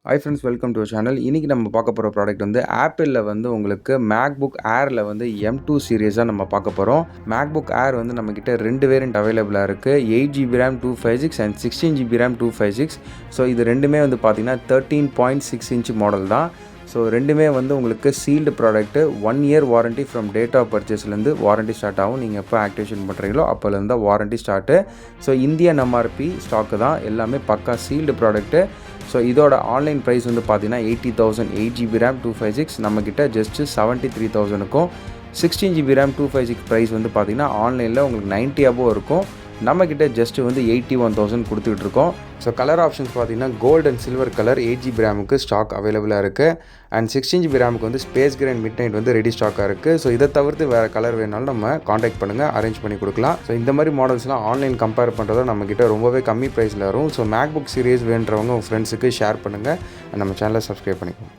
Hi friends, welcome to channel. இன்றைக்கி நம்ம பார்க்க போகிற ப்ராடக்ட் வந்து ஆப்பிளில் வந்து உங்களுக்கு மேக்புக் ஏரில் வந்து M2 சீரீஸாக நம்ம பார்க்க போகிறோம். மேக்புக் ஏர் வந்து நம்மக்கிட்ட 2 வேரியண்ட் அவைலபிளாக இருக்குது. 8GB RAM 256 and 16GB RAM 256. So இது ரெண்டுமே வந்து பார்த்திங்கன்னா 13.6 இன்ச் மாடல் தான். ஸோ ரெண்டுமே வந்து உங்களுக்கு sealed product. 1 year warranty from date of பர்ச்சேஸ்லேருந்து வாரண்ட்டி ஸ்டார்ட் ஆகும். நீங்கள் எப்போ ஆக்டிவேஷன் பண்ணுறீங்களோ அப்போலேருந்து warranty start. So Indian MRP stock தான், எல்லாமே பக்கா சீல்டு ப்ராடக்ட்டு. ஸோ இதோட ஆன்லைன் ப்ரைஸ் வந்து பார்த்தீங்கன்னா 80,000 8GB RAM 256 நம்மக்கிட்ட ஜஸ்ட்டு 73,000க்கும். 16GB RAM 256 ப்ரைஸ் வந்து பார்த்திங்கன்னா ஆன்லைனில் உங்களுக்கு 90 above இருக்கும். நம்மக்கிட்ட ஜஸ்ட்டு வந்து 81,000 கொடுத்துக்கிட்டு இருக்கோம். ஸோ கலர் ஆப்ஷன்ஸ் பார்த்தீங்கன்னா gold and silver colour 8GB RAMக்கு ஸ்டாக் அவைலபிளாக இருக்குது. அண்ட் 16GB RAMக்கு வந்து space grey and midnight வந்து ரெடி ஸ்டாக்காக இருக்குது. ஸோ இதை தவிர்த்து வேறு கலர் வேணாலும் நம்ம காண்டாக்ட் பண்ணுங்கள், அரேஞ்ச் பண்ணி கொடுக்கலாம். ஸோ இந்த மாதிரி மாடல்ஸ்லாம் ஆன்லைன் கம்பேர் பண்ணுறதா நம்மக்கிட்ட ரொம்பவே கம்மி ப்ரைஸில் வரும். ஸோ மேக்புக் சீரிஸ் வேணுறவங்க உங்கள் ஃப்ரெண்ட்ஸுக்கு ஷேர் பண்ணுங்கள். நம்ம சேனலை சப்ஸ்கிரைப் பண்ணிக்கோங்க.